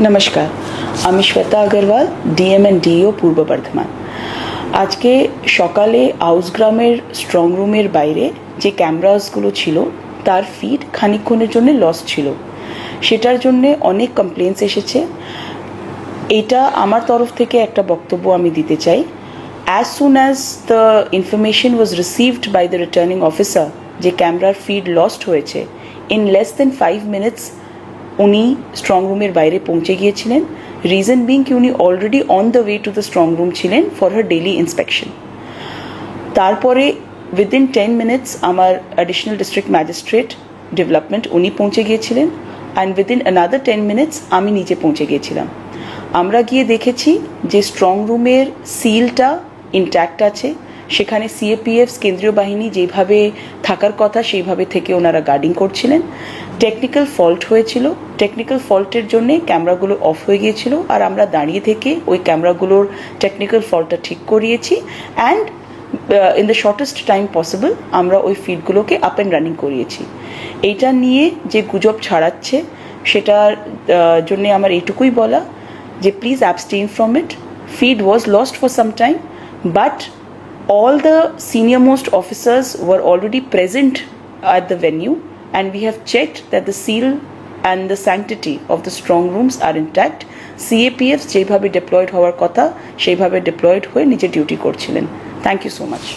নমস্কার, আমি Shweta Agarwal, DM and DEO পূর্ব বর্ধমান। আজকে সকালে আউসগ্রামের স্ট্রং রুমের বাইরে যে ক্যামেরাসগুলো ছিল তার ফিড খানিকক্ষণের জন্য লস ছিল, সেটার জন্যে অনেক কমপ্লেন্টস এসেছে। এটা আমার তরফ থেকে একটা বক্তব্য আমি দিতে চাই। As soon as the information was received by the returning officer যে ক্যামেরার ফিড লস্ট হয়েছে, in less than 5 minutes উনি স্ট্রং রুমের বাইরে পৌঁছে গিয়েছিলেন। রিজন বিং কি উনি already on the way to the strong room ছিলেন ফর হার ডেইলি ইন্সপেকশন। তারপরে উইদিন 10 মিনিটস আমার অ্যাডিশনাল ডিস্ট্রিক্ট ম্যাজিস্ট্রেট ডেভেলপমেন্ট উনি পৌঁছে গিয়েছিলেন, অ্যান্ড উইদিন অ্যানাদার 10 মিনিটস আমি নিজে পৌঁছে গিয়েছিলাম। আমরা গিয়ে দেখেছি যে স্ট্রং রুমের সিলটা ইনট্যাক্ট আছে, সেখানে সিএপিএফস কেন্দ্রীয় বাহিনী যেভাবে থাকার কথা সেইভাবে থেকে ওনারা গার্ডিং করছিলেন। টেকনিক্যাল ফল্ট হয়েছিল, টেকনিক্যাল ফল্টের জন্যে ক্যামেরাগুলো অফ হয়ে গিয়েছিল, আর আমরা দাঁড়িয়ে থেকে ওই ক্যামেরাগুলোর টেকনিক্যাল ফল্টটা ঠিক করিয়েছি, and in the shortest time possible আমরা ওই ফিডগুলোকে আপ অ্যান্ড রানিং করিয়েছি। এইটা নিয়ে যে গুজব ছড়াচ্ছে সেটার জন্যে আমার এইটুকুই বলা যে please abstain from it. Feed was lost for some time, but all the senior most officers were already present at the venue, and we have checked that the seal and the sanctity of the strong rooms are intact. CAPFs যেভাবে deployed হওয়ার কথা সেইভাবে deployed হয়ে নিজের duty করছিলেন। Thank you so much.